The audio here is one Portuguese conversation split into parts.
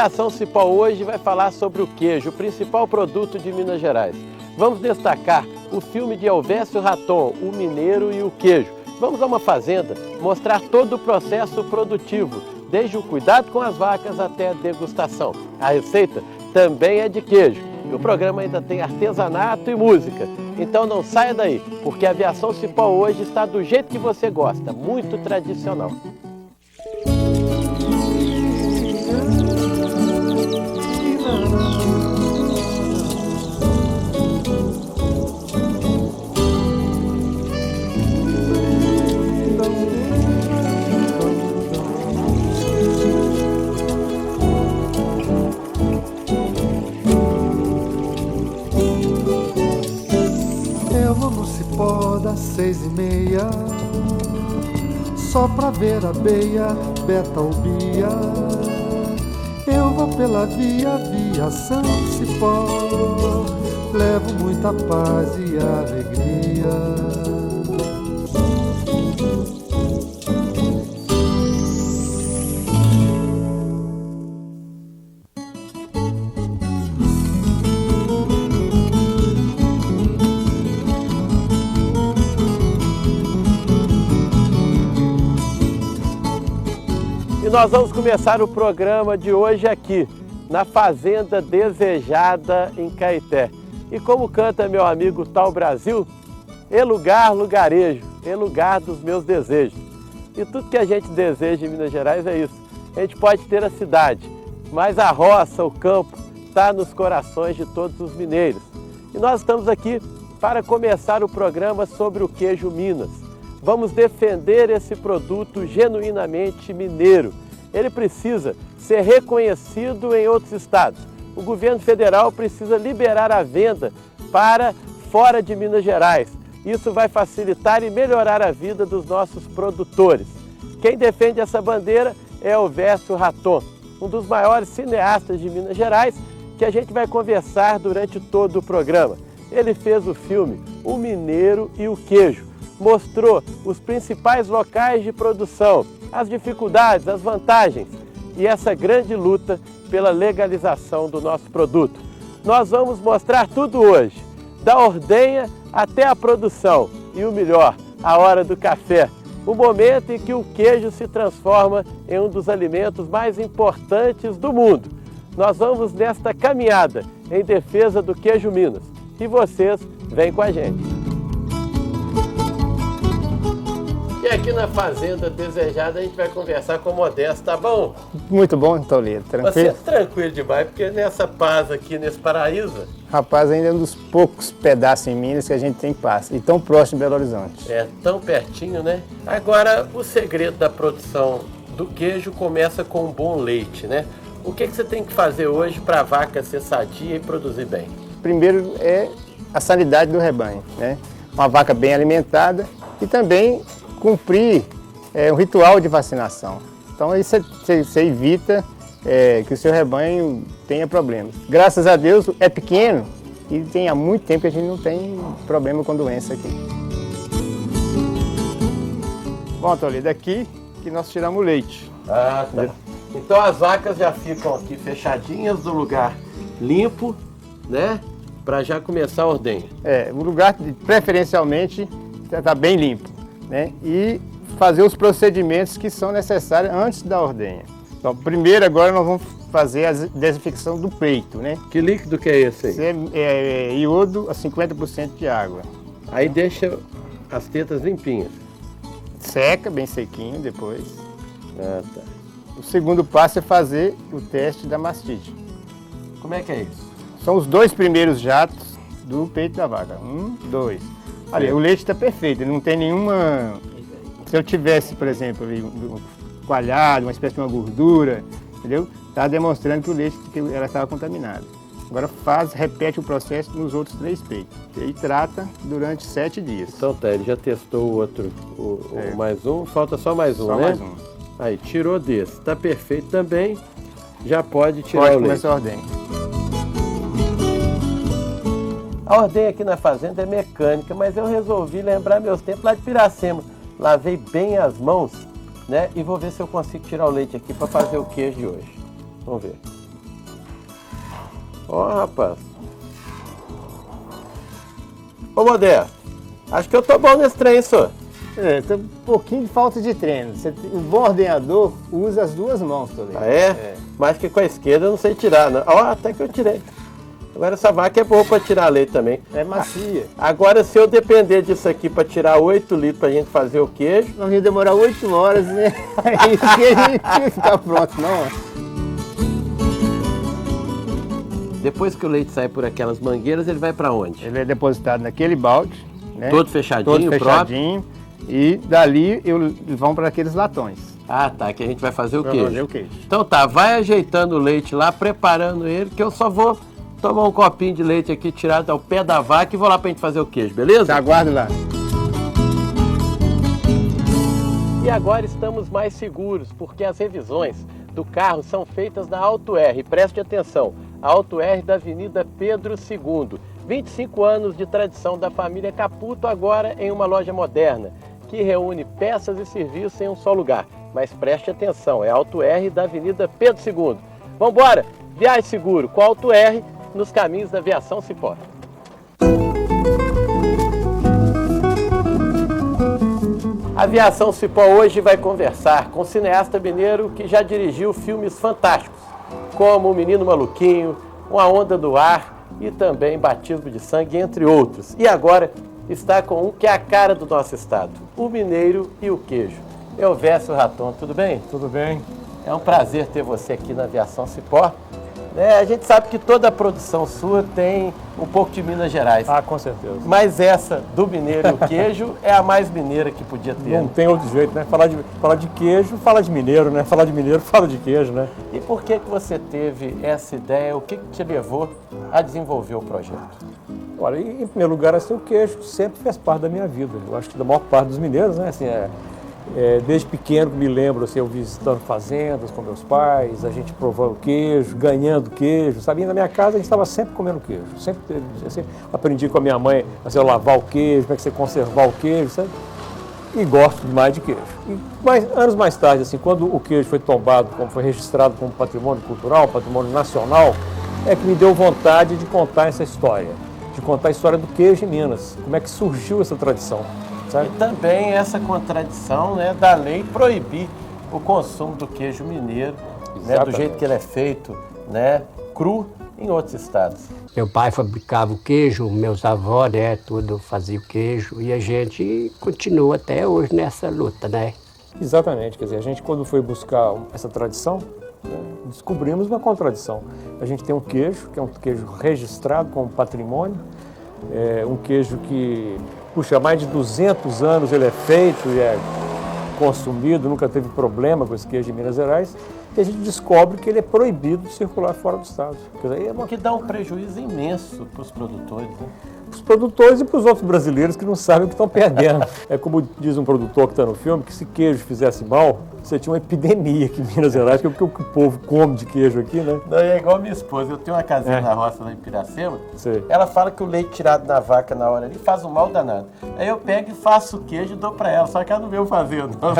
Aviação Cipó hoje vai falar sobre o queijo, o principal produto de Minas Gerais. Vamos destacar o filme de Elvésio Raton, O Mineiro e o Queijo. Vamos a uma fazenda mostrar todo o processo produtivo, desde o cuidado com as vacas até a degustação. A receita também é de queijo. E o programa ainda tem artesanato e música. Então não saia daí, porque a Aviação Cipó hoje está do jeito que você gosta, muito tradicional. Das 6h30, só pra ver a beia, beta ou bia. Eu vou pela via, Aviação Cipó, levo muita paz e alegria. E nós vamos começar o programa de hoje aqui, na Fazenda Desejada, em Caeté. E como canta meu amigo Tal Brasil, é lugar, lugarejo, é lugar dos meus desejos. E tudo que a gente deseja em Minas Gerais é isso. A gente pode ter a cidade, mas a roça, o campo, está nos corações de todos os mineiros. E nós estamos aqui para começar o programa sobre o queijo Minas. Vamos defender esse produto genuinamente mineiro. Ele precisa ser reconhecido em outros estados. O governo federal precisa liberar a venda para fora de Minas Gerais. Isso vai facilitar e melhorar a vida dos nossos produtores. Quem defende essa bandeira é Elvésio Raton, um dos maiores cineastas de Minas Gerais, que a gente vai conversar durante todo o programa. Ele fez o filme O Mineiro e o Queijo. Mostrou os principais locais de produção, as dificuldades, as vantagens e essa grande luta pela legalização do nosso produto. Nós vamos mostrar tudo hoje, da ordenha até a produção e o melhor, a hora do café, o momento em que o queijo se transforma em um dos alimentos mais importantes do mundo. Nós vamos nesta caminhada em defesa do queijo Minas e vocês vêm com a gente. E aqui na Fazenda Desejada a gente vai conversar com o Modesto, tá bom? Muito bom, Toledo. Tranquilo? Você é tranquilo demais, porque nessa paz aqui, nesse paraíso... Rapaz, ainda é um dos poucos pedaços em Minas que a gente tem paz. E tão próximo de Belo Horizonte. É, tão pertinho, né? Agora, o segredo da produção do queijo começa com um bom leite, né? O que você tem que fazer hoje para a vaca ser sadia e produzir bem? Primeiro é a sanidade do rebanho, né? Uma vaca bem alimentada e também cumprir um ritual de vacinação. Então isso você evita que o seu rebanho tenha problemas. Graças a Deus é pequeno e tem há muito tempo que a gente não tem problema com doença aqui. Bom, Toledo, daqui que nós tiramos o leite. Ah, tá. Entendeu? Então as vacas já ficam aqui fechadinhas no lugar limpo, né? Para já começar a ordenha. O lugar preferencialmente está bem limpo, né? E fazer os procedimentos que são necessários antes da ordenha. Então, primeiro agora nós vamos fazer a desinfecção do peito, né? Que líquido que é esse aí? Esse é iodo a 50% de água. Aí deixa as tetas limpinhas. Seca, bem sequinho depois. Ah, tá. O segundo passo é fazer o teste da mastite. Como é que é isso? São os 2 primeiros jatos do peito da vaca. 1, 2. Olha, o leite está perfeito, não tem nenhuma... Se eu tivesse, por exemplo, coalhado, uma espécie de uma gordura, entendeu? Está demonstrando que o leite ela estava contaminado. Agora repete o processo nos outros 3 peitos. E trata durante 7 dias. Então tá, ele já testou o outro, o mais um, falta só mais um, só né? Mais um. Aí, tirou desse. Está perfeito também, já pode tirar o leite. Pode começar a ordenha. A ordenha aqui na fazenda é mecânica, mas eu resolvi lembrar meus tempos lá de Piracema. Lavei bem as mãos, né? E vou ver se eu consigo tirar o leite aqui para fazer o queijo de hoje. Vamos ver. Ó, rapaz. Ô, Modesto, acho que eu tô bom nesse trem, senhor. Tem um pouquinho de falta de treino. O bom ordenhador usa as duas mãos, Toledo. Ah, é? Mas que com a esquerda eu não sei tirar, não. Ó, até que eu tirei. Agora essa vaca é boa para tirar leite também. É macia. Agora, se eu depender disso aqui para tirar 8 litros pra gente fazer o queijo... Não ia demorar 8 horas, né? Aí o queijo não ia ficar pronto, não. Depois que o leite sai por aquelas mangueiras, ele vai para onde? Ele é depositado naquele balde, né? Todo fechadinho, Todo fechadinho. E dali eles vão para aqueles latões. Ah, tá, que a gente vai fazer o Pra queijo. fazer o queijo. Então tá, vai ajeitando o leite lá, preparando ele, que eu só vou tomar um copinho de leite aqui tirado ao pé da vaca e vou lá pra gente fazer o queijo, beleza? Aguarde lá. E agora estamos mais seguros, porque as revisões do carro são feitas na Auto R. Preste atenção, a Auto R da Avenida Pedro II. 25 anos de tradição da família Caputo, agora em uma loja moderna, que reúne peças e serviços em um só lugar. Mas preste atenção, é a Auto R da Avenida Pedro II. Vamos embora! Viaje seguro com a Auto R nos caminhos da Aviação Cipó. A Aviação Cipó hoje vai conversar com o cineasta mineiro que já dirigiu filmes fantásticos, como O Menino Maluquinho, Uma Onda do Ar e também Batismo de Sangue, entre outros. E agora está com um que é a cara do nosso estado, o mineiro e o queijo. Elvésio Raton, tudo bem? Tudo bem? É um prazer ter você aqui na Aviação Cipó. A gente sabe que toda a produção sua tem um pouco de Minas Gerais. Ah, com certeza. Mas essa do mineiro e o queijo é a mais mineira que podia ter. Não tem outro jeito, né? Falar de queijo, fala de mineiro, né? Falar de mineiro, fala de queijo, né? E por que você teve essa ideia? O que te levou a desenvolver o projeto? Olha, em primeiro lugar, assim, o queijo sempre fez parte da minha vida. Eu acho que da maior parte dos mineiros, né? Assim, desde pequeno me lembro, assim, eu visitando fazendas com meus pais, a gente provando queijo, ganhando queijo, sabe? E na minha casa a gente estava sempre comendo queijo. Sempre teve, assim, aprendi com a minha mãe a lavar o queijo, como é que você conservar o queijo, sabe? E gosto demais de queijo. Mas anos mais tarde, assim, quando o queijo foi tombado, como foi registrado como patrimônio cultural, patrimônio nacional, é que me deu vontade de contar essa história, de contar a história do queijo em Minas, como é que surgiu essa tradição. Sabe? E também essa contradição, né, da lei proibir o consumo do queijo mineiro, né, do jeito que ele é feito, né, cru, em outros estados. Meu pai fabricava o queijo, meus avós, né, tudo fazia o queijo e a gente continua até hoje nessa luta, né? Exatamente, quer dizer, a gente quando foi buscar essa tradição, né, descobrimos uma contradição. A gente tem um queijo, que é um queijo registrado como patrimônio, um queijo que, puxa, há mais de 200 anos ele é feito e é consumido, nunca teve problema com esse queijo de Minas Gerais, e a gente descobre que ele é proibido de circular fora do estado. Quer dizer, O que dá um prejuízo imenso para os produtores, né? Para os produtores e para os outros brasileiros que não sabem o que estão perdendo. É como diz um produtor que está no filme, que se queijo fizesse mal, você tinha uma epidemia aqui em Minas Gerais, porque o que o povo come de queijo aqui, né? Não, é igual minha esposa, eu tenho uma casinha na roça lá em Piracema, Sei. ela fala que o leite tirado da vaca na hora ali faz um mal danado. Aí eu pego e faço o queijo e dou para ela, só que ela não veio fazer, não.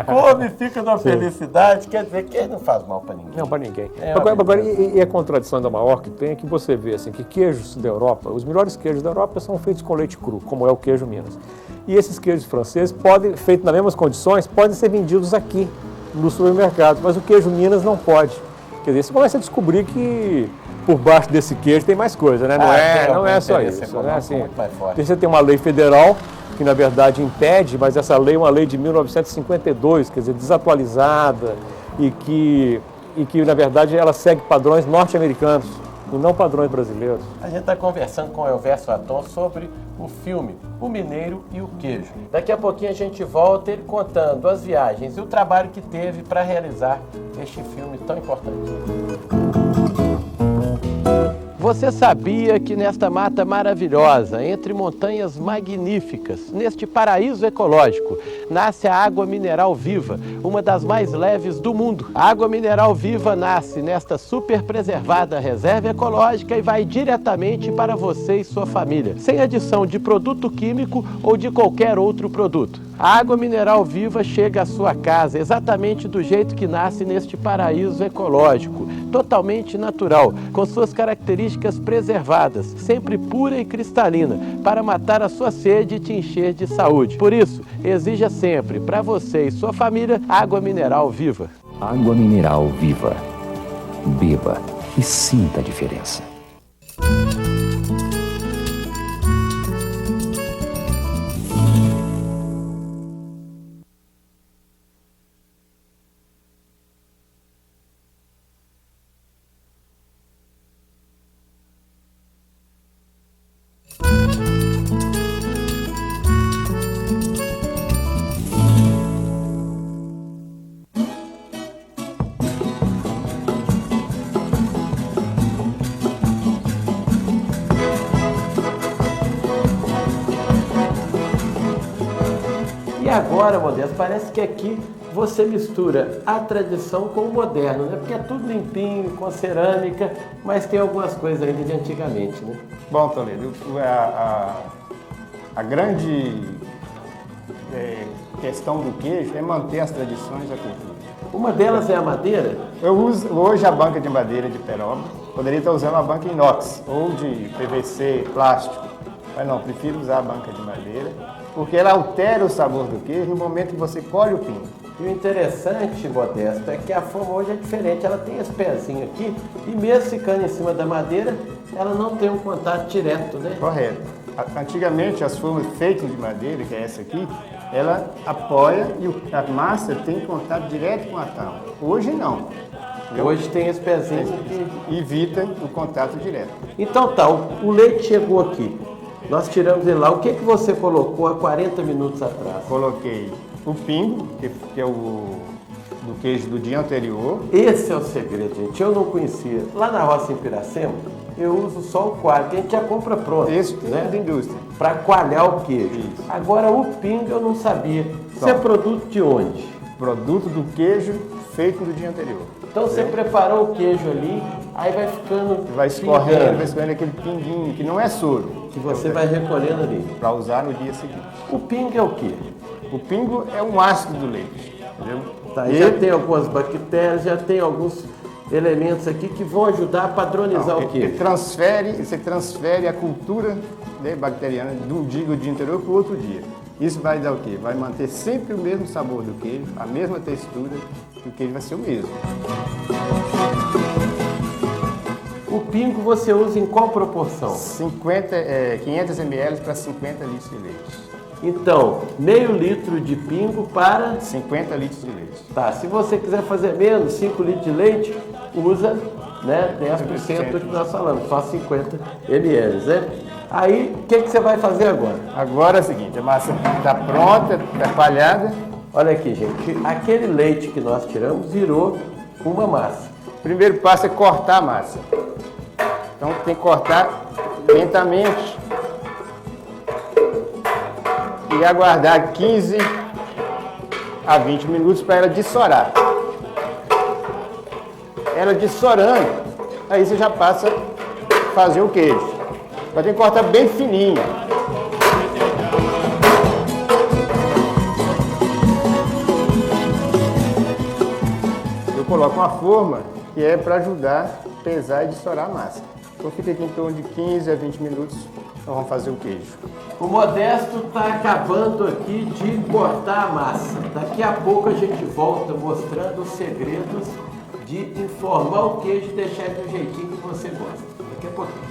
Come, fica na felicidade, quer dizer que não faz mal para ninguém. Não, para ninguém. É Agora, e a contradição da maior que tem é que você vê assim, que queijos da Europa, os melhores queijos da Europa são feitos com leite cru, como é o queijo Minas. E esses queijos franceses, feitos nas mesmas condições, podem ser vendidos aqui, no supermercado, mas o queijo Minas não pode. Quer dizer, você começa a descobrir que por baixo desse queijo tem mais coisa, né? Não é só isso. Né? Assim, você tem uma lei federal que, na verdade, impede, mas essa lei é uma lei de 1952, quer dizer, desatualizada e que na verdade, ela segue padrões norte-americanos e não padrões brasileiros. A gente está conversando com o Elvésio Raton sobre o filme O Mineiro e o Queijo. Daqui a pouquinho a gente volta ele contando as viagens e o trabalho que teve para realizar este filme tão importante. Você sabia que nesta mata maravilhosa, entre montanhas magníficas, neste paraíso ecológico, nasce a água mineral viva, uma das mais leves do mundo? A água mineral viva nasce nesta super preservada reserva ecológica e vai diretamente para você e sua família, sem adição de produto químico ou de qualquer outro produto. A água mineral Viva chega à sua casa exatamente do jeito que nasce neste paraíso ecológico, totalmente natural, com suas características preservadas, sempre pura e cristalina, para matar a sua sede e te encher de saúde. Por isso, exija sempre, para você e sua família, água mineral Viva. Água mineral Viva. Beba e sinta a diferença. E agora, Modesto, parece que aqui você mistura a tradição com o moderno, né? Porque é tudo limpinho, com cerâmica, mas tem algumas coisas ainda de antigamente, né? Bom, Toledo, a grande questão do queijo é manter as tradições e a cultura. Uma delas é a madeira. Eu uso hoje a banca de madeira de peroba, poderia estar usando uma banca inox ou de PVC, plástico, mas não, prefiro usar a banca de madeira, porque ela altera o sabor do queijo no momento que você colhe o pingo. E o interessante, Modesto, é que a forma hoje é diferente. Ela tem esse pezinho aqui e mesmo ficando em cima da madeira, ela não tem um contato direto, né? Correto. Antigamente, as formas feitas de madeira, que é essa aqui, ela apoia e a massa tem contato direto com a tábua. Hoje não. Hoje tem esse pezinho que evita o contato direto. Então tá, o leite chegou aqui. Nós tiramos ele lá. O que você colocou há 40 minutos atrás? Coloquei o pingo, que é o do queijo do dia anterior. Esse é o segredo, gente. Eu não conhecia. Lá na roça em Piracema, eu uso só o coalho, que a gente já compra pronto. Esse né? É da indústria. Para coalhar o queijo. Isso. Agora, o pingo eu não sabia. Isso é produto de onde? Produto do queijo feito no dia anterior. Então você preparou o queijo ali, aí vai ficando... Vai escorrendo, vai escorrendo aquele pinguinho, que não é soro. Que você vai recolhendo ali. Para usar no dia seguinte. O pingo é o quê? O pingo é um ácido do leite, entendeu? Tá, já tem algumas bactérias, já tem alguns elementos aqui que vão ajudar a padronizar o queijo. Você transfere a cultura bacteriana do dia anterior para o outro dia. Isso vai dar o quê? Vai manter sempre o mesmo sabor do queijo, a mesma textura, e o queijo vai ser o mesmo. O pingo você usa em qual proporção? 500 ml para 50 litros de leite. Então, meio litro de pingo para... 50 litros de leite. Tá, se você quiser fazer menos, 5 litros de leite, usa 10% do que nós falamos, só 50 ml, né? Aí, o que você vai fazer agora? Agora é o seguinte, a massa está pronta, está coalhada. Olha aqui, gente, aquele leite que nós tiramos virou uma massa. O primeiro passo é cortar a massa. Então tem que cortar lentamente e aguardar 15 a 20 minutos para ela dessorar. Ela dessorando, aí você já passa a fazer o queijo. Mas tem que cortar bem fininho. Eu coloco uma forma que é para ajudar a pesar e dessorar a massa. Então fica aqui em torno de 15 a 20 minutos, nós vamos fazer o queijo. O Modesto está acabando aqui de cortar a massa. Daqui a pouco a gente volta mostrando os segredos de informar o queijo e deixar ele do jeitinho que você gosta. Daqui a pouquinho.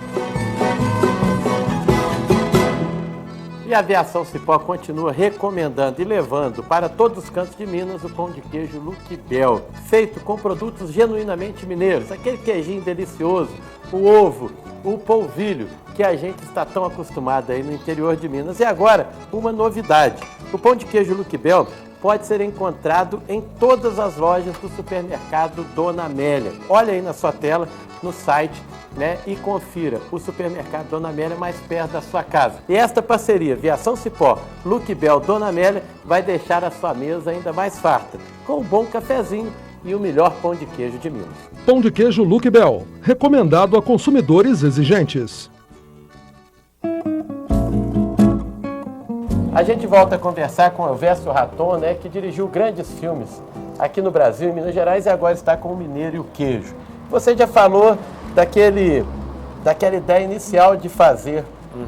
E a Aviação Cipó continua recomendando e levando para todos os cantos de Minas o pão de queijo Luque Bel, feito com produtos genuinamente mineiros, aquele queijinho delicioso, o ovo, o polvilho, que a gente está tão acostumado aí no interior de Minas. E agora, uma novidade. O pão de queijo Luque Bel pode ser encontrado em todas as lojas do supermercado Dona Amélia. Olha aí na sua tela, no site, e confira o supermercado Dona Amélia mais perto da sua casa. E esta parceria, Aviação Cipó, Luque Bel, Dona Amélia, vai deixar a sua mesa ainda mais farta, com um bom cafezinho e o melhor pão de queijo de Minas. Pão de queijo Luque Bel, recomendado a consumidores exigentes. A gente volta a conversar com o Elvésio Raton, né, que dirigiu grandes filmes aqui no Brasil, em Minas Gerais, e agora está com o Mineiro e o Queijo. Você já falou daquela ideia inicial de fazer,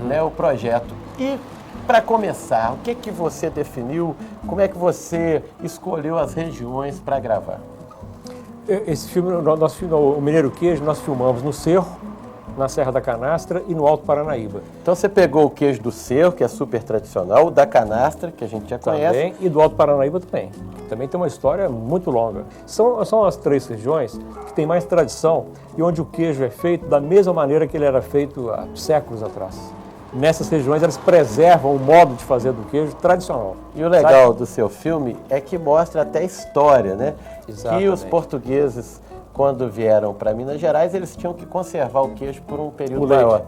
né, o projeto. E, para começar, o que você definiu? Como é que você escolheu as regiões para gravar? Esse filme, o Mineiro e o Queijo, nós filmamos no Cerro, na Serra da Canastra e no Alto Paranaíba. Então você pegou o queijo do Cerro, que é super tradicional, o da Canastra, que a gente já conhece. Também, e do Alto Paranaíba também. Também tem uma história muito longa. São as 3 regiões que têm mais tradição e onde o queijo é feito da mesma maneira que ele era feito há séculos atrás. Nessas regiões elas preservam o modo de fazer do queijo tradicional. E o legal do seu filme é que mostra até a história, né? Exatamente. Que os portugueses, quando vieram para Minas Gerais, eles tinham que conservar o queijo por um período maior.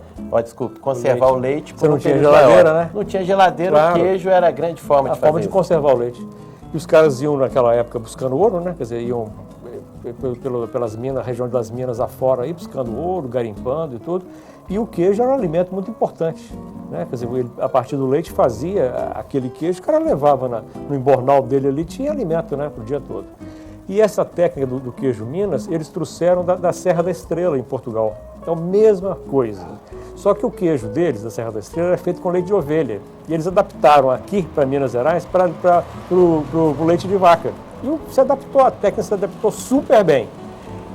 Desculpe, conservar o leite por um período maior. Não tinha geladeira, né? Não tinha geladeira, claro. O queijo era a grande forma de fazer. A forma de conservar o leite. E os caras iam naquela época buscando ouro, né? Quer dizer, iam pelas minas, região das minas afora, aí, buscando ouro, garimpando e tudo. E o queijo era um alimento muito importante, né? Quer dizer, ele, a partir do leite fazia aquele queijo, o cara levava no embornal dele ali, tinha alimento, né, pro dia todo. E essa técnica do queijo Minas, eles trouxeram da Serra da Estrela, em Portugal. Então, mesma coisa. Só que o queijo deles, da Serra da Estrela, é feito com leite de ovelha. E eles adaptaram aqui para Minas Gerais para o leite de vaca. E a técnica se adaptou super bem.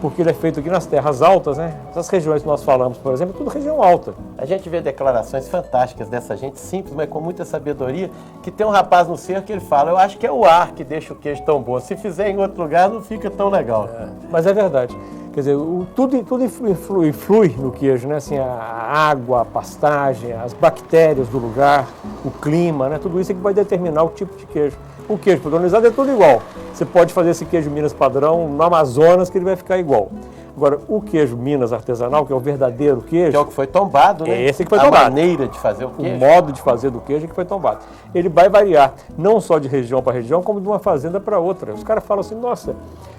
Porque ele é feito aqui nas terras altas, né? Essas regiões que nós falamos, por exemplo, é tudo região alta. A gente vê declarações fantásticas dessa gente simples, mas com muita sabedoria, que tem um rapaz no cerco que ele fala, eu acho que é o ar que deixa o queijo tão bom. Se fizer em outro lugar, não fica tão legal. Mas é verdade. Quer dizer, tudo influi no queijo, né? Assim, a água, a pastagem, as bactérias do lugar, o clima, né? Tudo isso é que vai determinar o tipo de queijo. O queijo padronizado é tudo igual. Você pode fazer esse queijo Minas padrão no Amazonas, que ele vai ficar igual. Agora, o queijo Minas artesanal, que é o verdadeiro queijo... Que é o que foi tombado, né? É esse que foi tombado. A maneira de fazer o queijo. O modo de fazer do queijo é que foi tombado. Ele vai variar, não só de região para região, como de uma fazenda para outra. Os caras falam assim, nossa,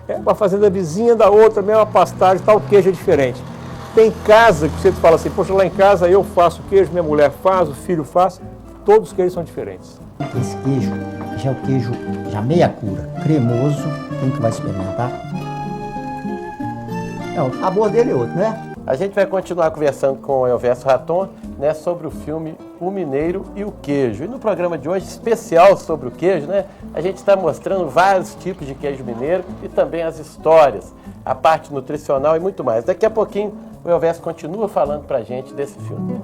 é uma fazenda vizinha da outra, mesma pastagem, tal, o queijo é diferente. Tem casa que você fala assim, poxa, lá em casa eu faço queijo, minha mulher faz, o filho faz, todos os queijos são diferentes. Esse queijo já é o queijo já meia cura, cremoso, quem que vai experimentar? O sabor dele é outro, né? A gente vai continuar conversando com o Elvésio Raton, né, sobre o filme O Mineiro e o Queijo. E no programa de hoje, especial sobre o queijo, né, a gente está mostrando vários tipos de queijo mineiro e também as histórias, a parte nutricional e muito mais. Daqui a pouquinho o Elvésio continua falando para a gente desse filme.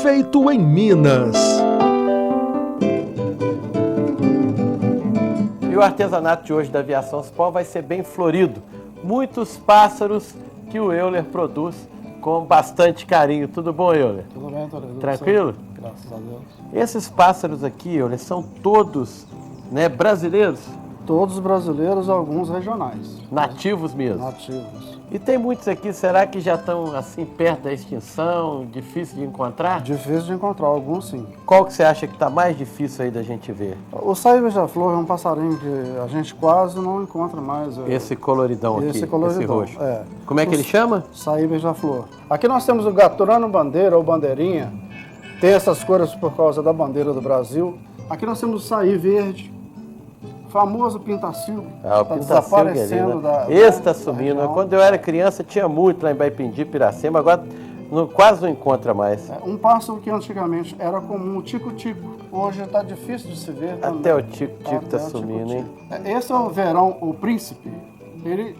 Feito em Minas. E o artesanato de hoje da Aviação Sport vai ser bem florido. Muitos pássaros que o Euler produz com bastante carinho. Tudo bom, Euler? Tudo bem, Toledo. Tranquilo? Graças a Deus. Esses pássaros aqui, Euler, são todos, né, brasileiros? Todos brasileiros, alguns regionais. Nativos mesmo? Nativos. E tem muitos aqui, será que já estão assim perto da extinção, difícil de encontrar? Difícil de encontrar, alguns sim. Qual que você acha que está mais difícil aí da gente ver? O saí beija-flor é um passarinho que a gente quase não encontra mais. Esse coloridão aqui, esse roxo. É. Como é que ele chama? Saí beija-flor. Aqui nós temos o gaturano bandeira ou bandeirinha. Tem essas cores por causa da bandeira do Brasil. Aqui nós temos o saí verde. Famoso pintacilgo. O pintacilgo ali, né? Esse está sumindo. Quando eu era criança tinha muito lá em Baipindi, Piracema, agora quase não encontra mais. Um pássaro que antigamente era comum, o tico-tico. Hoje está difícil de se ver. Até também. O tico-tico está sumindo, hein? Esse é o verão, o príncipe. Ele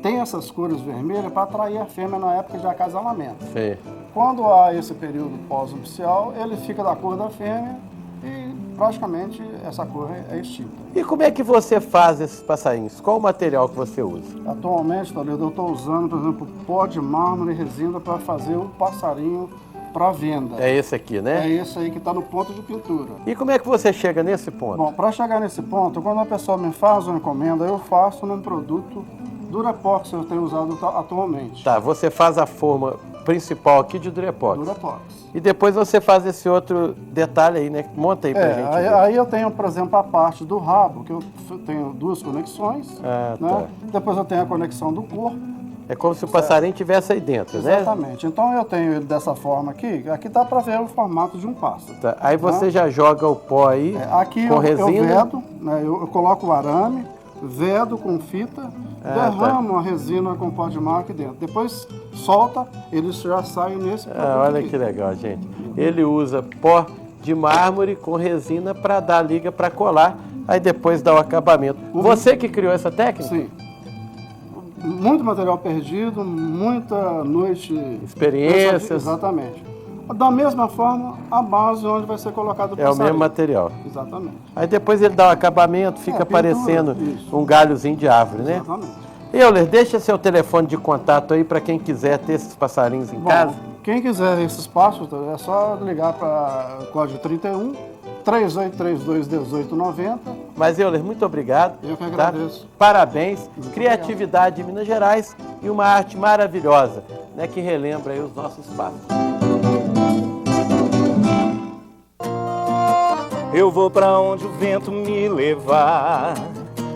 tem essas cores vermelhas para atrair a fêmea na época de acasalamento. Sim. Quando há esse período pós-nupcial, ele fica da cor da fêmea e praticamente essa cor é extinta. E como é que você faz esses passarinhos? Qual o material que você usa? Atualmente, Toledo, eu estou usando, por exemplo, pó de mármore e resina para fazer o passarinho para venda. É esse aqui, né? É esse aí que está no ponto de pintura. E como é que você chega nesse ponto? Bom, para chegar nesse ponto, quando a pessoa me faz uma encomenda, eu faço num produto Durepox, que eu tenho usado atualmente. Tá, você faz a forma principal aqui de Durepox. Durepox. E depois você faz esse outro detalhe aí, né? Monta aí pra gente ver. Aí eu tenho, por exemplo, a parte do rabo, que eu tenho duas conexões. Ah, né? tá. Depois eu tenho a conexão do corpo É como se o passarinho estivesse aí dentro, né? Exatamente. Então eu tenho ele dessa forma aqui. Aqui dá para ver o formato de um pássaro. Tá. Aí você já joga o pó aí Aqui com eu resina. vedo, né, eu coloco o arame, vedo com fita, derramo a resina com pó de mar aqui dentro. Depois solta, eles já saem nesse produto Olha aqui. que legal, gente. Ele usa pó de mármore com resina para dar liga para colar, aí depois dá o acabamento. Você que criou essa técnica? Sim. Muito material perdido, muita noite... Experiências. Exatamente. Da mesma forma, a base onde vai ser colocado o É o passarinho. mesmo material. Exatamente. Aí depois ele dá o acabamento, fica pintura, parecendo isso. um galhozinho de árvore, né? Exatamente. Euler, deixa seu telefone de contato aí para quem quiser ter esses passarinhos em casa. Quem quiser esses passos, é só ligar para o código 31 3832 1890. Mas, Euler, muito obrigado. Eu que tá? agradeço. Parabéns. Criatividade de Minas Gerais e uma arte maravilhosa, né, que relembra aí os nossos passos. Eu vou pra onde o vento me levar.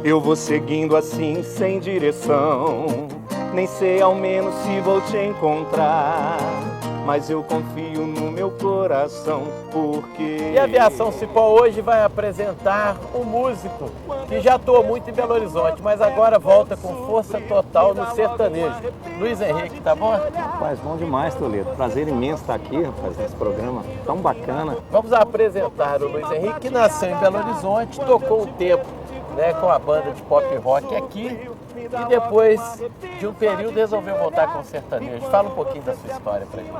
Eu vou seguindo assim sem direção. Nem sei ao menos se vou te encontrar, mas eu confio no meu coração, porque... E a Aviação Cipó hoje vai apresentar um músico que já atuou muito em Belo Horizonte, mas agora volta com força total no sertanejo. Luiz Henrique, tá bom? Rapaz, bom demais, Toledo. Prazer imenso estar aqui, rapaz, nesse programa tão bacana. Vamos apresentar o Luiz Henrique, que nasceu em Belo Horizonte, tocou um tempo, né, com a banda de pop rock aqui, e depois de um período resolveu voltar com o sertanejo. Fala um pouquinho da sua história pra gente.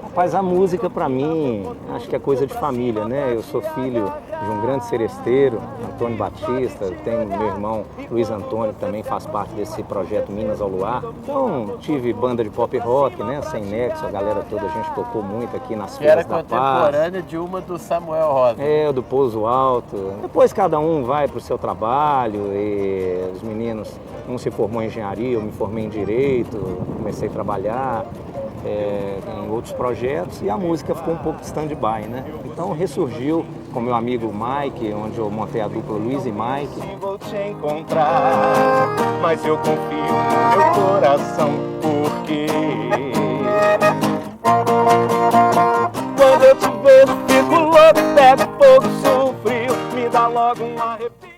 Rapaz, a música pra mim, acho que é coisa de família, né? Eu sou filho de um grande seresteiro, Antônio Batista, eu tenho meu irmão Luiz Antônio, que também faz parte desse projeto Minas ao Luar. Então, tive banda de pop rock, né? Sem nexo, a galera toda, a gente tocou muito aqui nas feiras da Paz. Que era contemporânea de uma do Samuel Rosa. É, do Pouso Alto. Depois cada um vai pro seu trabalho e os meninos, um se formou em engenharia, eu me formei em direito, comecei a trabalhar em outros projetos e a música ficou um pouco de stand-by, né? Então ressurgiu com meu amigo Mike, onde eu montei a dupla Luiz e Mike. Vou te encontrar, mas eu confio no meu coração, porque quando eu te vejo fico louco, pego fogo, sou frio, me dá logo um arrepio.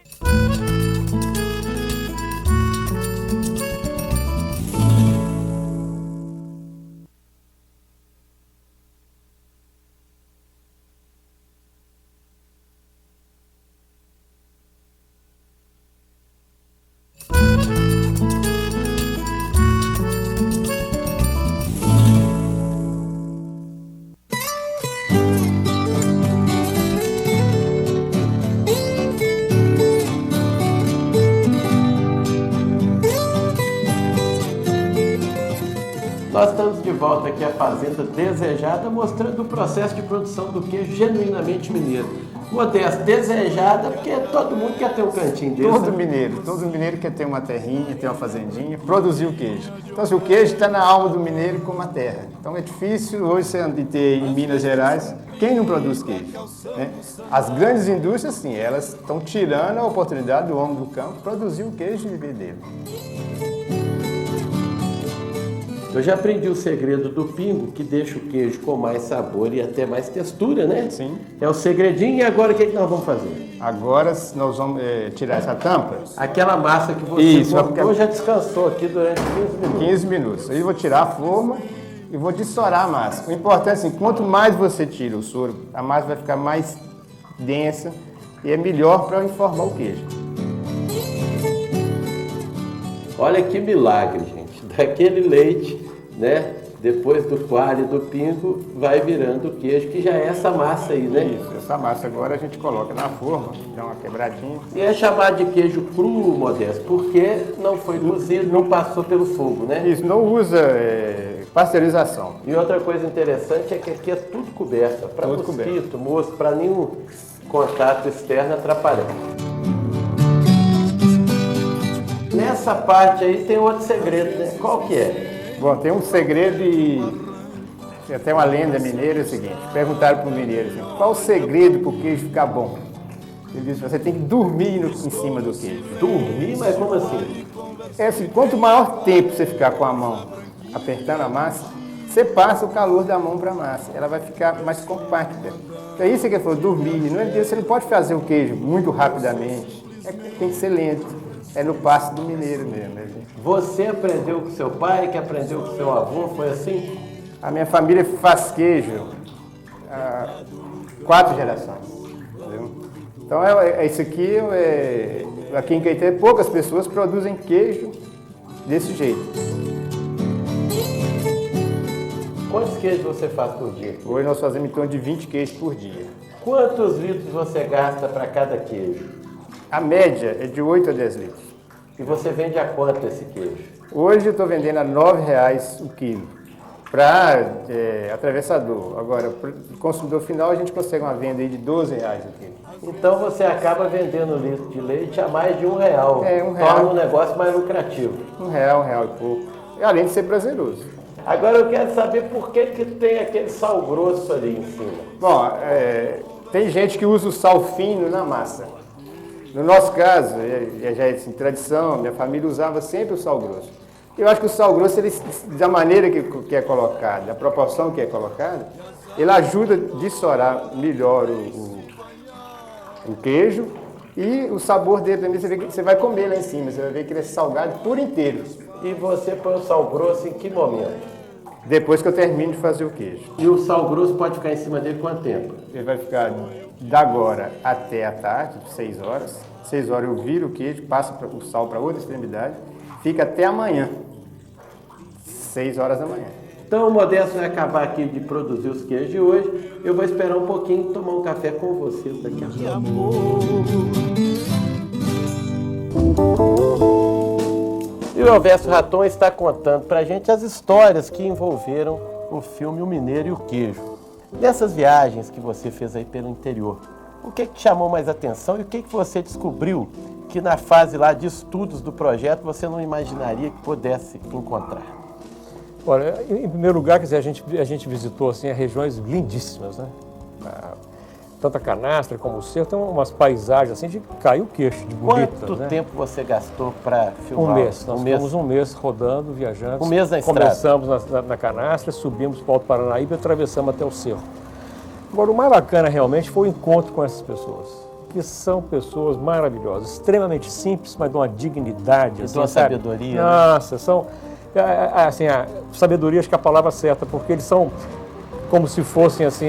Nós estamos de volta aqui à Fazenda Desejada, mostrando o processo de produção do queijo genuinamente mineiro. Modesto, desejada, porque todo mundo quer ter um cantinho desse. Todo mineiro quer ter uma terrinha, ter uma fazendinha, produzir o queijo. Então, assim, o queijo está na alma do mineiro como a terra. Então, é difícil hoje você ter em Minas Gerais quem não produz queijo, né? As grandes indústrias, sim, elas estão tirando a oportunidade do homem do campo produzir o queijo e viver dele. Eu já aprendi o segredo do pingo, que deixa o queijo com mais sabor e até mais textura, né? Sim. É o segredinho. E agora o que nós vamos fazer? Agora nós vamos tirar essa tampa. Aquela massa que você cortou já descansou aqui durante 15 minutos. 15 minutos. Aí eu vou tirar a forma e vou dessorar a massa. O importante é assim, quanto mais você tira o soro, a massa vai ficar mais densa e é melhor para informar o queijo. Olha que milagre, gente. Daquele leite, né? Depois do coalho e do pingo, vai virando o queijo, que já é essa massa aí, né? Isso, essa massa agora a gente coloca na forma, dá uma quebradinha. E é chamado de queijo cru, Modesto, porque não foi cozido, não passou pelo fogo, né? Isso, não usa pasteurização. E outra coisa interessante é que aqui é tudo coberto, para mosquito, mosco, para nenhum contato externo atrapalhar. Nessa parte aí tem outro segredo, né? Qual que é? Bom, tem um segredo e até uma lenda mineira, é o seguinte, perguntaram para o mineiro assim, qual o segredo para o queijo ficar bom? Ele disse, você tem que dormir em cima do queijo. Dormir? Mas como assim? É assim, quanto maior tempo você ficar com a mão apertando a massa, você passa o calor da mão para a massa. Ela vai ficar mais compacta. É isso que ele falou, dormir. Você não pode fazer o queijo muito rapidamente. Tem que ser lento. É no passo do mineiro mesmo. Você aprendeu com seu pai, que aprendeu com seu avô, foi assim? A minha família faz queijo há 4 gerações. Entendeu? Então, isso aqui, aqui em Caeté, poucas pessoas produzem queijo desse jeito. Quantos queijos você faz por dia? Hoje nós fazemos em torno de 20 queijos por dia. Quantos litros você gasta para cada queijo? A média é de 8 a 10 litros. E você vende a quanto esse queijo? Hoje eu estou vendendo a R$ 9,00 o quilo. Para atravessador. Agora, para o consumidor final, a gente consegue uma venda aí de R$ 12,00 o quilo. Então você acaba vendendo um litro de leite a mais de R$ 1,00. R$1,00. Torna o negócio mais lucrativo. R$ 1,00, R$ 1,00 e pouco. Além de ser prazeroso. Agora eu quero saber por que tem aquele sal grosso ali em cima. Bom, tem gente que usa o sal fino na massa. No nosso caso, já é assim, tradição, minha família usava sempre o sal grosso. Eu acho que o sal grosso, da maneira que é colocado, da proporção que é colocada, ele ajuda a dessorar melhor o queijo e o sabor dele também, você vai comer lá em cima, você vai ver que ele é salgado por inteiro. E você põe o sal grosso em que momento? Depois que eu termino de fazer o queijo. E o sal grosso pode ficar em cima dele quanto tempo? Ele vai ficar da agora até a tarde, 6 horas. 6 horas eu viro o queijo, passo o sal para outra extremidade, fica até amanhã, 6 horas da manhã. Então o Modesto vai acabar aqui de produzir os queijos de hoje. Eu vou esperar um pouquinho e tomar um café com vocês daqui a pouco. E o Elvésio Raton está contando para a gente as histórias que envolveram o filme O Mineiro e o Queijo. Nessas viagens que você fez aí pelo interior, o que te chamou mais atenção e o que você descobriu que na fase lá de estudos do projeto você não imaginaria que pudesse encontrar? Olha, em primeiro lugar, quer dizer, a gente visitou assim, regiões lindíssimas, né? Tanto a Canastra como o Cerro, tem umas paisagens assim de cair o queixo, de bonitas. Quanto né? tempo você gastou para filmar? Um mês. Nós ficamos um mês rodando, viajando. Um mês na estrada? Começamos na Canastra, subimos para o Alto Paranaíba e atravessamos até o Cerro. Agora, o mais bacana realmente foi o encontro com essas pessoas, que são pessoas maravilhosas, extremamente simples, mas de uma dignidade. De uma sabedoria. Nossa, são... Assim, a sabedoria acho que é a palavra certa, porque eles são como se fossem assim,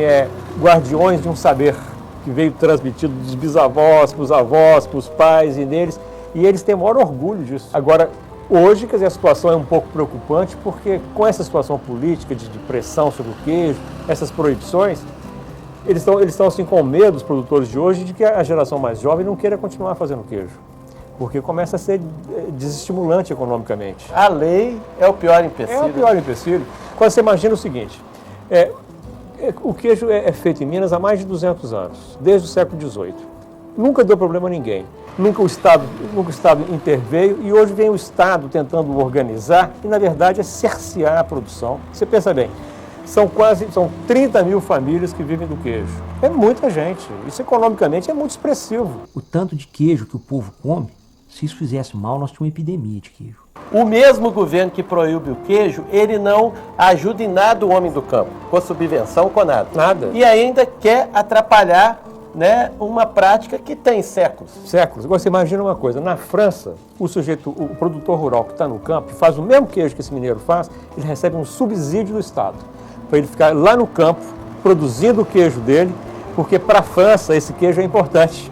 guardiões de um saber que veio transmitido dos bisavós, para os avós, para os pais e neles, e eles têm o maior orgulho disso. Agora, hoje, quer dizer, a situação é um pouco preocupante, porque com essa situação política de pressão sobre o queijo, essas proibições, eles estão assim com medo, os produtores de hoje, de que a geração mais jovem não queira continuar fazendo queijo, porque começa a ser desestimulante economicamente. A lei é o pior empecilho. É o pior empecilho. Quando você imagina o seguinte, o queijo é feito em Minas há mais de 200 anos, desde o século XVIII. Nunca deu problema a ninguém. Nunca o Estado interveio e hoje vem o Estado tentando organizar e, na verdade, é cercear a produção. Você pensa bem, são 30 mil famílias que vivem do queijo. É muita gente. Isso economicamente é muito expressivo. O tanto de queijo que o povo come, se isso fizesse mal, nós tínhamos uma epidemia de queijo. O mesmo governo que proíbe o queijo, ele não ajuda em nada o homem do campo, com subvenção, com nada. Nada. E ainda quer atrapalhar, né, uma prática que tem séculos. Séculos. Agora você imagina uma coisa, na França, o produtor rural que está no campo, que faz o mesmo queijo que esse mineiro faz, ele recebe um subsídio do Estado, para ele ficar lá no campo, produzindo o queijo dele, porque para a França esse queijo é importante.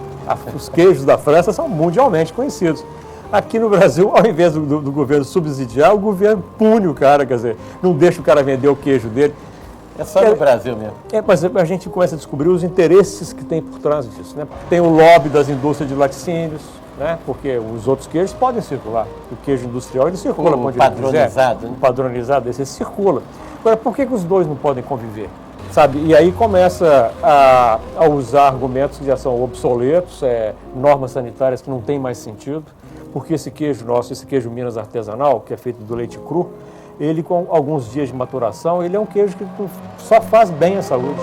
Os queijos da França são mundialmente conhecidos. Aqui no Brasil, ao invés do governo subsidiar, o governo pune o cara, quer dizer, não deixa o cara vender o queijo dele. É só no Brasil mesmo. Mas a gente começa a descobrir os interesses que tem por trás disso, né? Tem o lobby das indústrias de laticínios, né? Porque os outros queijos podem circular. O queijo industrial, ele circula onde ele quiser. Né? O padronizado, esse circula. Agora, por que os dois não podem conviver? Sabe? E aí começa a usar argumentos que já são obsoletos, normas sanitárias que não têm mais sentido, porque esse queijo nosso, esse queijo Minas artesanal, que é feito do leite cru, ele com alguns dias de maturação, ele é um queijo que só faz bem à saúde.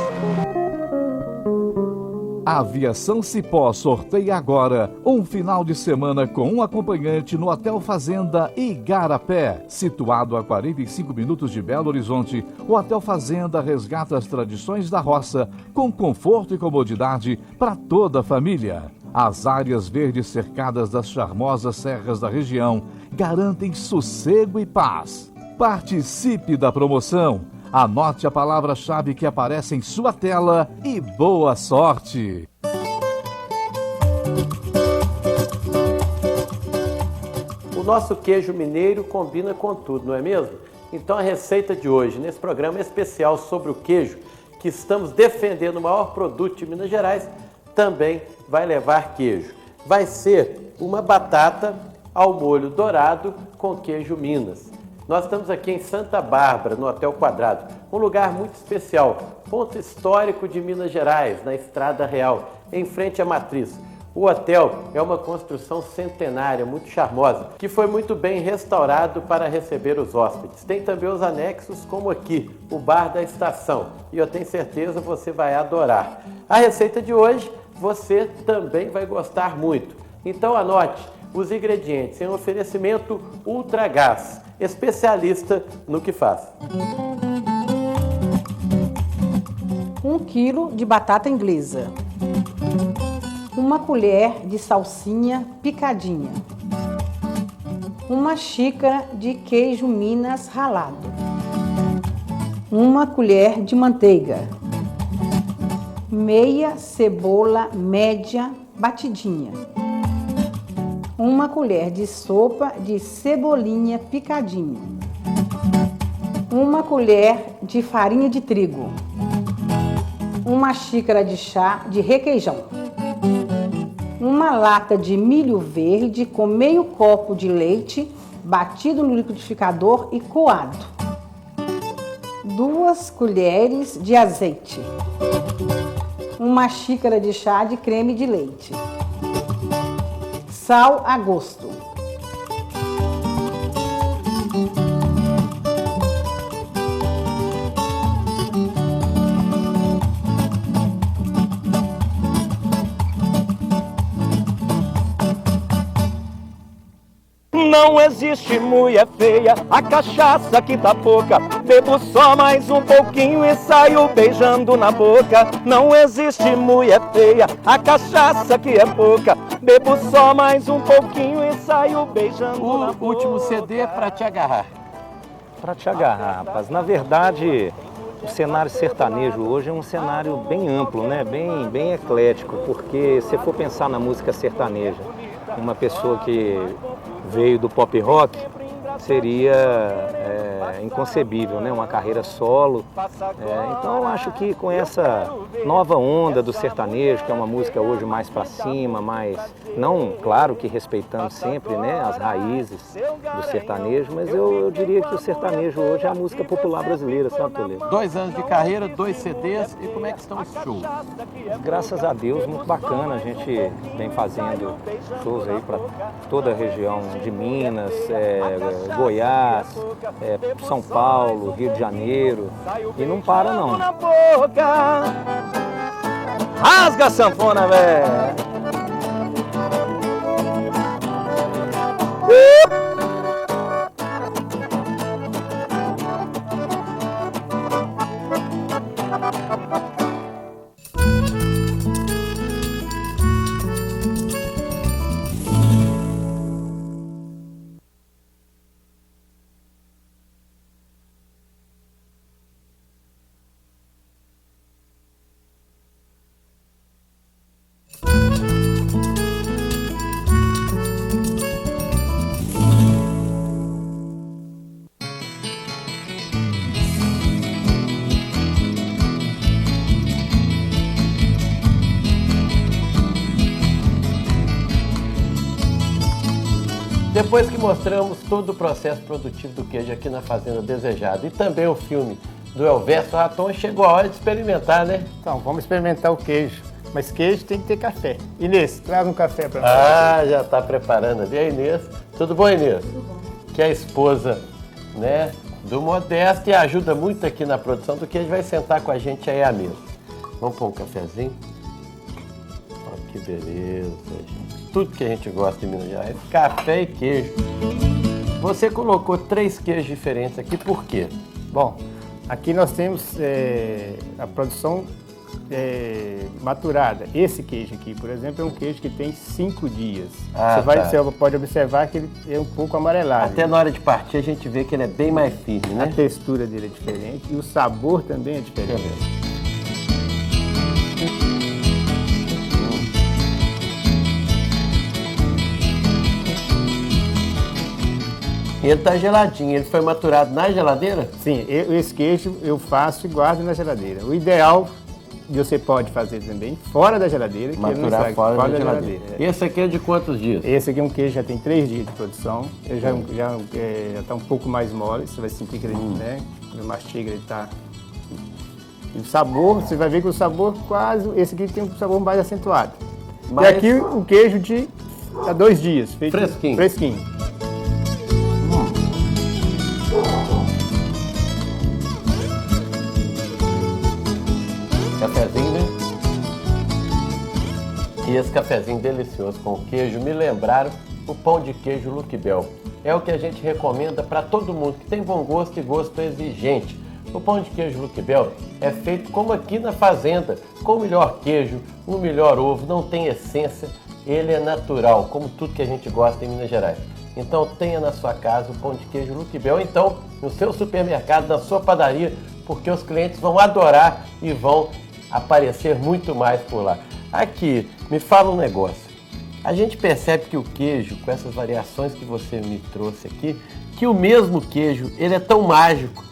A Aviação Cipó sorteia agora um final de semana com um acompanhante no Hotel Fazenda Igarapé. Situado a 45 minutos de Belo Horizonte, o Hotel Fazenda resgata as tradições da roça com conforto e comodidade para toda a família. As áreas verdes cercadas das charmosas serras da região garantem sossego e paz. Participe da promoção. Anote a palavra-chave que aparece em sua tela e boa sorte! O nosso queijo mineiro combina com tudo, não é mesmo? Então a receita de hoje, nesse programa especial sobre o queijo, que estamos defendendo o maior produto de Minas Gerais, também vai levar queijo. Vai ser uma batata ao molho dourado com queijo Minas. Nós estamos aqui em Santa Bárbara, no Hotel Quadrado, um lugar muito especial, ponto histórico de Minas Gerais, na Estrada Real, em frente à Matriz. O hotel é uma construção centenária, muito charmosa, que foi muito bem restaurado para receber os hóspedes. Tem também os anexos, como aqui, o Bar da Estação, e eu tenho certeza você vai adorar. A receita de hoje você também vai gostar muito. Então anote os ingredientes em oferecimento Ultragás, especialista no que faz. 1 quilo de batata inglesa, 1 colher de salsinha picadinha, 1 xícara de queijo Minas ralado, 1 colher de manteiga, meia cebola média batidinha, 1 colher de sopa de cebolinha picadinha, 1 colher de farinha de trigo, 1 xícara de chá de requeijão, 1 lata de milho verde com meio copo de leite batido no liquidificador e coado, 2 colheres de azeite, 1 xícara de chá de creme de leite, sal a gosto. Não existe mulher feia, a cachaça que tá pouca. Bebo só mais um pouquinho e saio beijando na boca. Não existe mulher feia, a cachaça que é pouca. Bebo só mais um pouquinho e saio beijando na boca. O último CD é para te agarrar. Para te agarrar, rapaz. Na verdade, o cenário sertanejo hoje é um cenário bem amplo, né? Bem eclético, porque se for pensar na música sertaneja, uma pessoa que veio do pop rock, seria inconcebível, né? Uma carreira solo. Então eu acho que com essa nova onda do sertanejo, que é uma música hoje mais para cima, mais, não, claro que respeitando sempre, né, as raízes do sertanejo, mas eu diria que o sertanejo hoje é a música popular brasileira, sabe, Toledo? 2 anos de carreira, 2 CDs, e como é que estão os shows? Graças a Deus, muito bacana. A gente vem fazendo shows aí para toda a região de Minas, Goiás, São Paulo, Rio de Janeiro, e não para não. Rasga a sanfona, velho! Depois que mostramos todo o processo produtivo do queijo aqui na Fazenda Desejada e também o filme do Elvésio Raton, chegou a hora de experimentar, né? Então, vamos experimentar o queijo. Mas queijo tem que ter café. Inês, traz um café para nós. Ah, já está preparando ali a Inês. Tudo bom, Inês? Tudo bom. Que é a esposa, né, do Modesto e ajuda muito aqui na produção do queijo. Vai sentar com a gente aí à mesa. Vamos pôr um cafezinho? que beleza, gente. Tudo que a gente gosta em Minas Gerais, café e queijo. Você colocou 3 queijos diferentes aqui, por quê? Bom, aqui nós temos a produção maturada. Esse queijo aqui, por exemplo, é um queijo que tem 5 dias. Você pode observar que ele é um pouco amarelado. Até na hora de partir a gente vê que ele é bem mais firme, né? A textura dele é diferente e o sabor também é diferente. E ele está geladinho, ele foi maturado na geladeira? Sim, esse queijo eu faço e guardo na geladeira. O ideal, você pode fazer também fora da geladeira. Maturar fora da geladeira. Esse aqui é de quantos dias? Esse aqui é um queijo que já tem 3 dias de produção. Ele já está um pouco mais mole, você vai sentir que ele, né, quando mastiga ele está... E o sabor, você vai ver que o sabor quase... Esse aqui tem um sabor mais acentuado. E aqui o queijo de 2 dias. Feito fresquinho. Cafezinho, né? E esse cafezinho delicioso com queijo me lembraram o pão de queijo Luque Bel. É o que a gente recomenda para todo mundo que tem bom gosto e gosto exigente. O pão de queijo Luque Bel é feito como aqui na fazenda, com o melhor queijo, o melhor ovo, não tem essência, ele é natural, como tudo que a gente gosta em Minas Gerais. Então tenha na sua casa o pão de queijo Luque Bel, então no seu supermercado, na sua padaria, porque os clientes vão adorar e vão aparecer muito mais por lá. Aqui, me fala um negócio. A gente percebe que o queijo, com essas variações que você me trouxe aqui, que o mesmo queijo, ele é tão mágico,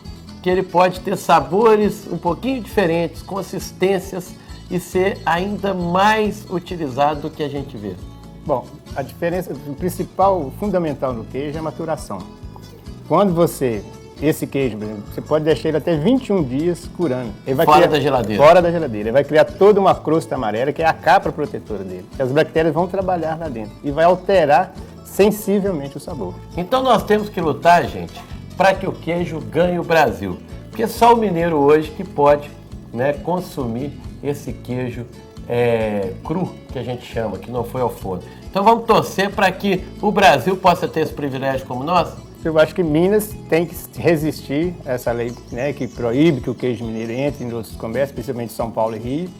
que ele pode ter sabores um pouquinho diferentes, consistências e ser ainda mais utilizado do que a gente vê. Bom, a diferença, o principal, o fundamental no queijo é a maturação. Quando esse queijo, por exemplo, você pode deixar ele até 21 dias curando. Ele vai fora da geladeira. Fora da geladeira. Ele vai criar toda uma crosta amarela, que é a capa protetora dele. As bactérias vão trabalhar lá dentro e vai alterar sensivelmente o sabor. Então nós temos que lutar, gente, para que o queijo ganhe o Brasil. Porque só o mineiro hoje que pode, né, consumir esse queijo cru, que a gente chama, que não foi ao forno. Então vamos torcer para que o Brasil possa ter esse privilégio como nós? Eu acho que Minas tem que resistir a essa lei, né, que proíbe que o queijo mineiro entre em outros comércios, principalmente São Paulo e Rio,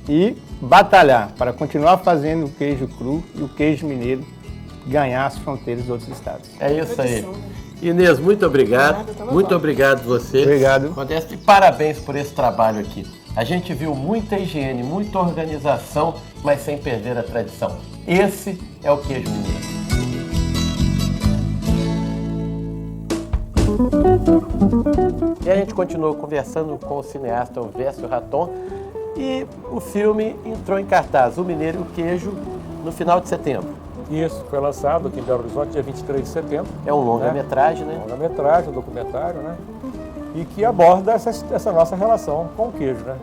e batalhar para continuar fazendo o queijo cru e o queijo mineiro ganhar as fronteiras dos outros estados. É isso aí. Inês, muito obrigado. Muito obrigado você. Obrigado. Modesto, e parabéns por esse trabalho aqui. A gente viu muita higiene, muita organização, mas sem perder a tradição. Esse é o queijo mineiro. E a gente continuou conversando com o cineasta Vécio Raton e o filme entrou em cartaz, O Mineiro e o Queijo, no final de setembro. Isso, foi lançado aqui em Belo Horizonte, dia 23 de setembro. É um longa-metragem, né? Um longa-metragem, um documentário, né? E que aborda essa nossa relação com o queijo, né?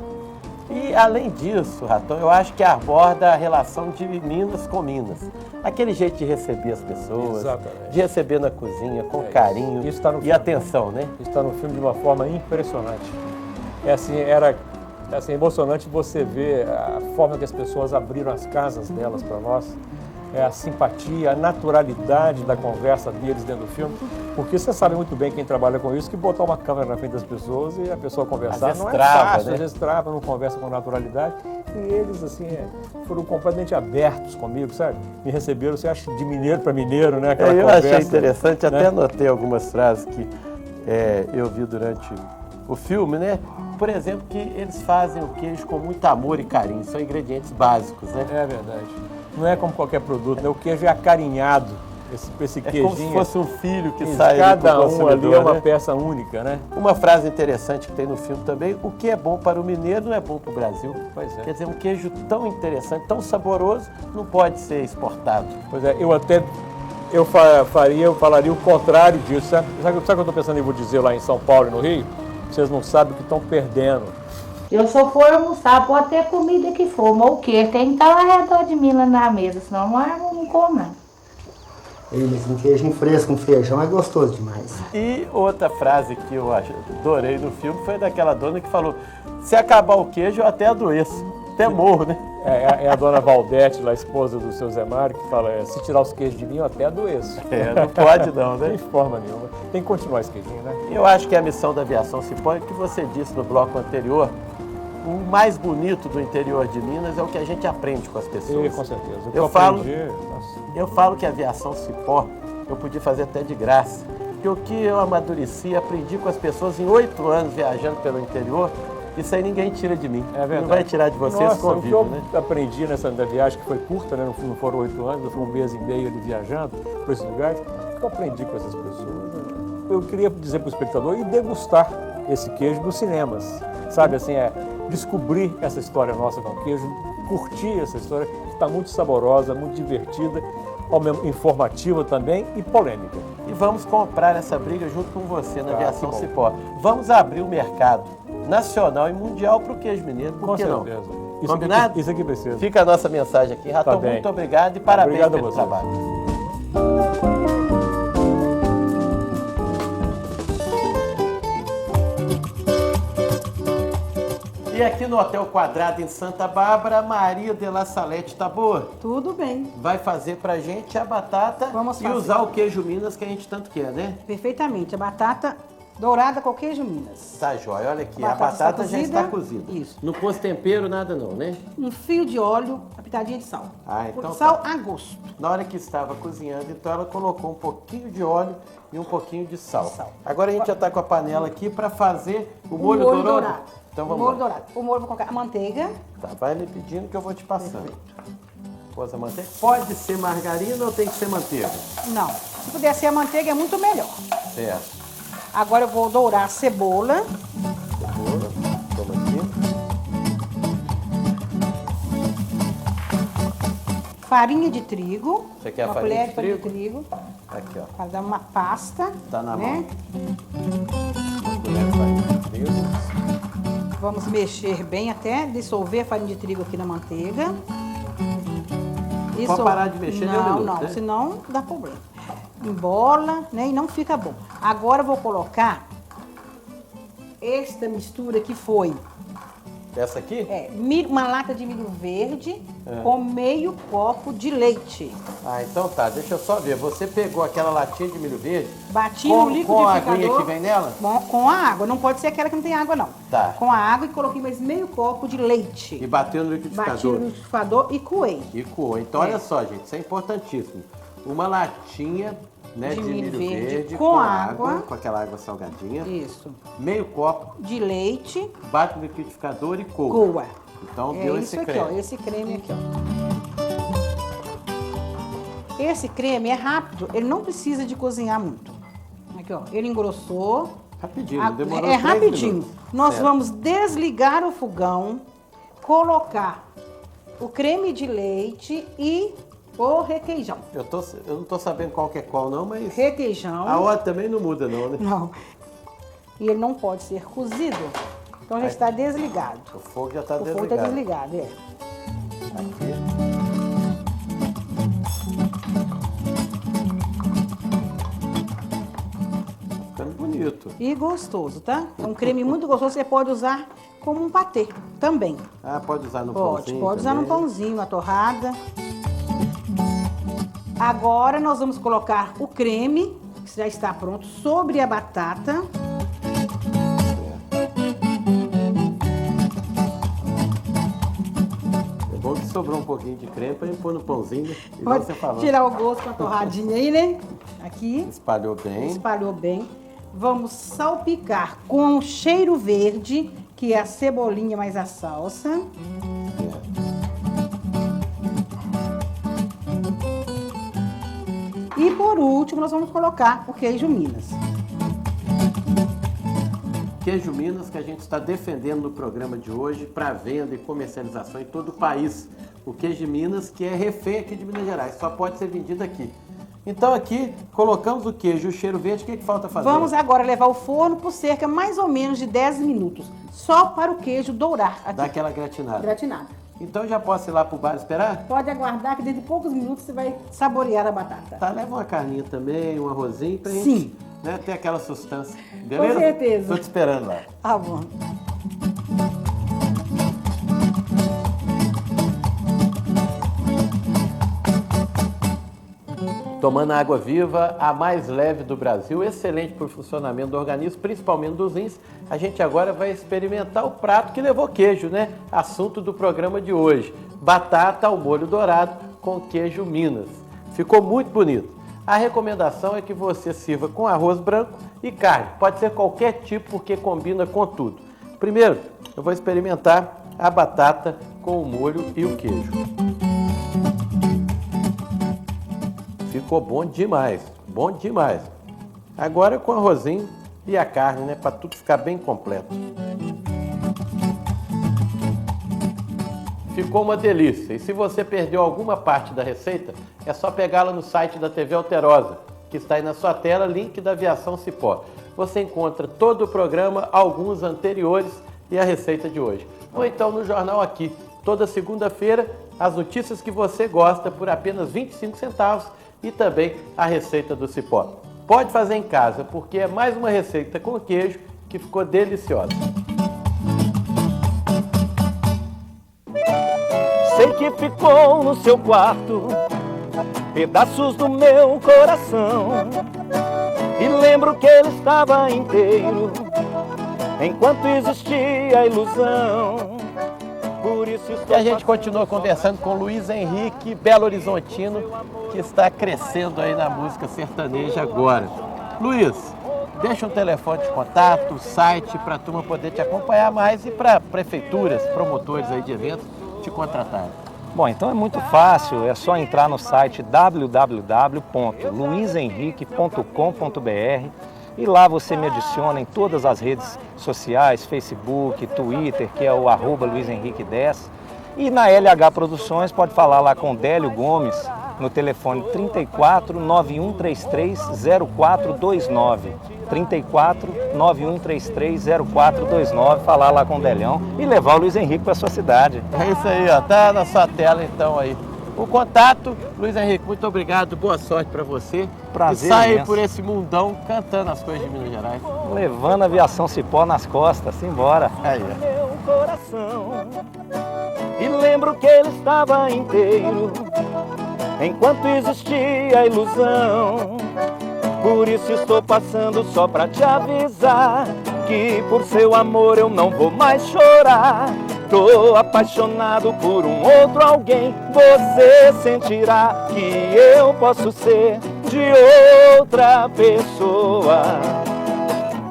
E além disso, Raton, eu acho que aborda a relação de Minas com Minas. Aquele jeito de receber as pessoas, exatamente, de receber na cozinha com carinho e atenção, né? Isso está no filme de uma forma impressionante. Era emocionante você ver a forma que as pessoas abriram as casas delas para nós, a simpatia, a naturalidade da conversa deles dentro do filme, porque você sabe muito bem, quem trabalha com isso, que botar uma câmera na frente das pessoas e a pessoa conversar não é fácil, né? Às vezes trava, não conversa com naturalidade, e eles assim foram completamente abertos comigo, sabe? Me receberam, você acha, de mineiro para mineiro, né? Aquela conversa, achei interessante, né? Até anotei algumas frases que eu vi durante o filme, né? Por exemplo, que eles fazem o queijo com muito amor e carinho, são ingredientes básicos, né? É verdade. Não é como qualquer produto, né? O queijo é acarinhado, esse queijinho. Como se fosse um filho que sai cada um ali é uma peça única, né? Uma frase interessante que tem no filme também: o que é bom para o mineiro não é bom para o Brasil. Pois é. Quer dizer, um queijo tão interessante, tão saboroso, não pode ser exportado. Pois é, eu falaria o contrário disso, sabe? Sabe o que eu estou pensando em vou dizer lá em São Paulo e no Rio? Vocês não sabem o que estão perdendo. Eu só for almoçar, pode ter comida que for, mas o que? Tem que estar lá ao redor de mim lá na mesa, senão não como não. Um queijinho fresco, um feijão é gostoso demais. E outra frase que eu adorei no filme foi daquela dona que falou: se acabar o queijo, eu até adoeço. até morro, né? É a dona Valdete, a esposa do seu Zé Mário, que fala, se tirar os queijos de mim, eu até adoeço. Não pode não, né? De forma nenhuma. Tem que continuar esse queijinho, né? Eu acho que a missão da Aviação Cipó é o que você disse no bloco anterior. O mais bonito do interior de Minas é o que a gente aprende com as pessoas. Com certeza. Eu falo que a Aviação Cipó eu podia fazer até de graça. Porque o que eu amadureci, aprendi com as pessoas em 8 anos viajando pelo interior, isso aí ninguém tira de mim. É verdade. Não vai tirar de você esse convívio, né? O que eu aprendi nessa viagem, que foi curta, né? Não foram 8 anos, eu fui 1 mês e meio ali viajando por esses lugares. O que eu aprendi com essas pessoas? Eu queria dizer para o espectador ir degustar esse queijo nos cinemas. Sabe, assim, descobrir essa história nossa com o queijo, curtir essa história, que está muito saborosa, muito divertida, ao mesmo informativa também e polêmica. E vamos comprar essa briga junto com você na Aviação Cipó. Vamos abrir o mercado nacional e mundial para o queijo mineiro, por que não? Combinado? Isso aqui precisa. Fica a nossa mensagem aqui. Ratão, muito obrigado e parabéns pelo trabalho. E aqui no Hotel Quadrado, em Santa Bárbara, Maria de La Salete, tá boa? Tudo bem. Vai fazer pra gente a batata e usar o queijo Minas que a gente tanto quer, né? Perfeitamente. A batata dourada com queijo Minas. Tá jóia. Olha aqui, a batata já está cozida. Isso. Não pôs tempero, nada não, né? Um fio de óleo, uma pitadinha de sal. Então sal a gosto. Na hora que estava cozinhando, então ela colocou um pouquinho de óleo e um pouquinho de sal. Agora a gente já está com a panela aqui para fazer o molho dourado. Então vamos lá. Dourado. O molho, vou colocar a manteiga. Tá, vai me pedindo que eu vou te passando. Pôs a manteiga. Pode ser margarina ou tem que ser manteiga? Não. Se puder ser a manteiga, é muito melhor. Certo. Agora eu vou dourar a cebola. Toma aqui. Farinha de trigo. Você quer a uma farinha colher de farinha trigo? de trigo. Aqui, ó. Para dar uma pasta. Tá na né? mão. Uma colher de farinha de trigo. Vamos mexer bem até dissolver a farinha de trigo aqui na manteiga. Não pode parar de mexer nem um minuto, não, né? senão dá problema. Embola, né? E não fica bom. Agora eu vou colocar esta mistura que foi. Essa aqui? Uma lata de milho verde com meio copo de leite. Ah, então tá. Deixa eu só ver. Você pegou aquela latinha de milho verde? Bati no liquidificador. Com a aguinha que vem nela? Com a água. Não pode ser aquela que não tem água, não. Tá. Com a água e coloquei mais meio copo de leite. E bateu no liquidificador? Bati no liquidificador e coei. E coou. Então olha só, gente. Isso é importantíssimo. Uma latinha, né, de milho verde com água. Com aquela água salgadinha. Isso. Meio copo de leite. Bate no liquidificador e coa. Coa. Então deu esse creme. Aqui, ó, esse creme aqui, ó. Esse creme é rápido, ele não precisa de cozinhar muito. Aqui, ó, ele engrossou. Rapidinho, não demorou 3 rapidinho. minutos. Nós Certo. vamos desligar o fogão, colocar o creme de leite e o requeijão. Eu não tô sabendo qual que é qual não, mas... Requeijão. A hora também não muda não, né? Não. E ele não pode ser cozido. Então já está desligado. O fogo já está desligado. O fogo está desligado, Aqui. Ficando bonito. E gostoso, tá? É um creme muito gostoso, você pode usar como um patê também. Ah, pode usar no pãozinho Pode usar no pãozinho, na torrada. Agora nós vamos colocar o creme, que já está pronto, sobre a batata. É bom que sobrou um pouquinho de creme para pôr no pãozinho, igual Pode você falou. tirar o gosto com a torradinha aí, né? Aqui. Espalhou bem. Espalhou bem. Vamos salpicar com cheiro verde, que é a cebolinha mais a salsa. E por último, nós vamos colocar o queijo Minas. Queijo Minas que a gente está defendendo no programa de hoje para venda e comercialização em todo o país. O queijo Minas que é refém aqui de Minas Gerais, só pode ser vendido aqui. Então aqui colocamos o queijo e o cheiro verde, o que falta fazer? Vamos agora levar ao forno por cerca mais ou menos de 10 minutos, só para o queijo dourar. Dá aquela gratinada. Gratinada. Então já posso ir lá pro bar esperar? Pode aguardar que dentro de poucos minutos você vai saborear a batata. Tá, leva uma carninha também, um arrozinho pra gente, Sim. Né, ter aquela sustância. Beleza? Com certeza. Tô te esperando lá. Tá bom. Tomando água viva, a mais leve do Brasil, excelente para o funcionamento do organismo, principalmente dos rins. A gente agora vai experimentar o prato que levou queijo, né? Assunto do programa de hoje. Batata ao molho dourado com queijo Minas. Ficou muito bonito. A recomendação é que você sirva com arroz branco e carne. Pode ser qualquer tipo, porque combina com tudo. Primeiro, eu vou experimentar a batata com o molho e o queijo. Ficou bom demais, bom demais. Agora com o arrozinho e a carne, né, para tudo ficar bem completo. Ficou uma delícia. E se você perdeu alguma parte da receita, é só pegá-la no site da TV Alterosa, que está aí na sua tela, link da Aviação Cipó. Você encontra todo o programa, alguns anteriores e a receita de hoje. Ou então no jornal aqui, toda segunda-feira, as notícias que você gosta por apenas 25 centavos e também a receita do cipó. Pode fazer em casa, porque é mais uma receita com queijo que ficou deliciosa. Sei que ficou no seu quarto pedaços do meu coração, e lembro que ele estava inteiro enquanto existia a ilusão. Por isso E a gente continua conversando com Luiz Henrique, Belo Horizontino, que está crescendo aí na música sertaneja agora. Luiz, deixa um telefone de contato, site, para a turma poder te acompanhar mais e para prefeituras, promotores aí de eventos te contratarem. Bom, então é muito fácil, é só entrar no site www.luizenrique.com.br e lá você me adiciona em todas as redes sociais, Facebook, Twitter, que é o @LuizHenrique10. E na LH Produções pode falar lá com Délio Gomes no telefone 34 9133 0429. 34 9133 0429, falar lá com o Delhão e levar o Luiz Henrique para sua cidade. É isso aí, ó, tá na sua tela então aí. O contato, Luiz Henrique, muito obrigado, boa sorte para você. Prazer e sai imenso. por esse mundão cantando as coisas de Minas Gerais. Levando a Aviação Cipó nas costas, simbora. Aí, meu coração, e lembro que ele estava inteiro enquanto existia a ilusão. Por isso estou passando só pra te avisar que por seu amor eu não vou mais chorar. Tô apaixonado por um outro alguém. Você sentirá que eu posso ser de outra pessoa.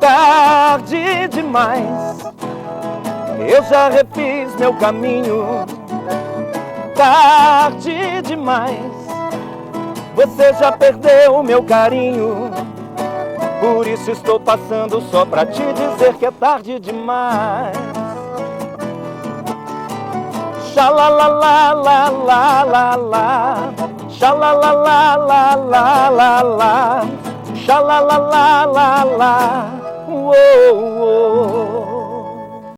Tarde demais, eu já refiz meu caminho. Tarde demais, você já perdeu o meu carinho. Por isso estou passando só pra te dizer que é tarde demais. Xalalalalalalala, xalalalalalalala, xalalalala, uou, uou.